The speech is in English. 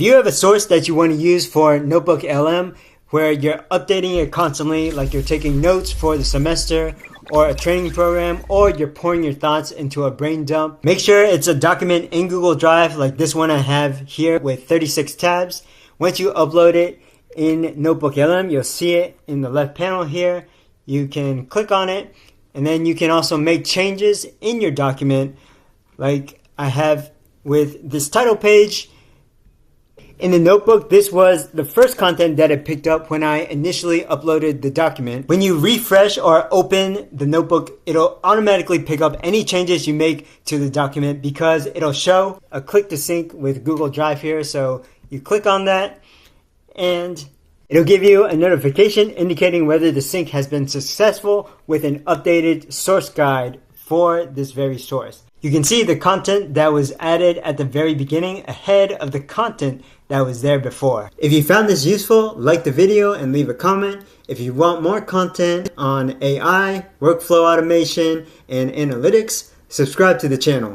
If you have a source that you want to use for NotebookLM where you're updating it constantly, like you're taking notes for the semester or a training program, or you're pouring your thoughts into a brain dump, make sure it's a document in Google Drive like this one I have here with 36 tabs. Once you upload it in NotebookLM, you'll see it in the left panel here. You can click on it, and then you can also make changes in your document like I have with this title page. In the notebook, this was the first content that it picked up when I initially uploaded the document. When you refresh or open the notebook, it'll automatically pick up any changes you make to the document because it'll show a click to sync with Google Drive here. So you click on that and it'll give you a notification indicating whether the sync has been successful with an updated source guide for this very source. You can see the content that was added at the very beginning ahead of the content that was there before. If you found this useful, like the video and leave a comment. If you want more content on AI, workflow automation, and analytics, subscribe to the channel.